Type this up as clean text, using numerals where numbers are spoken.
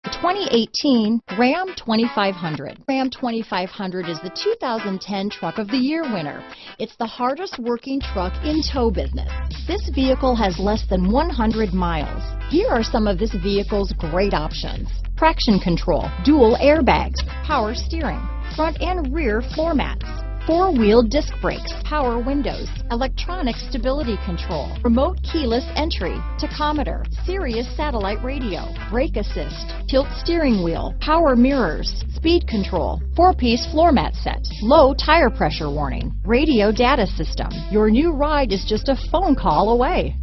The 2018 Ram 2500. Ram 2500 is the 2010 Truck of the Year winner. It's the hardest working truck in tow business. This vehicle has less than 100 miles. Here are some of this vehicle's great options: traction control, dual airbags, power steering, front and rear floor mats, four-wheel disc brakes, power windows, electronic stability control, remote keyless entry, tachometer, Sirius satellite radio, brake assist, tilt steering wheel, power mirrors, speed control, four-piece floor mat set, low tire pressure warning, radio data system. Your new ride is just a phone call away.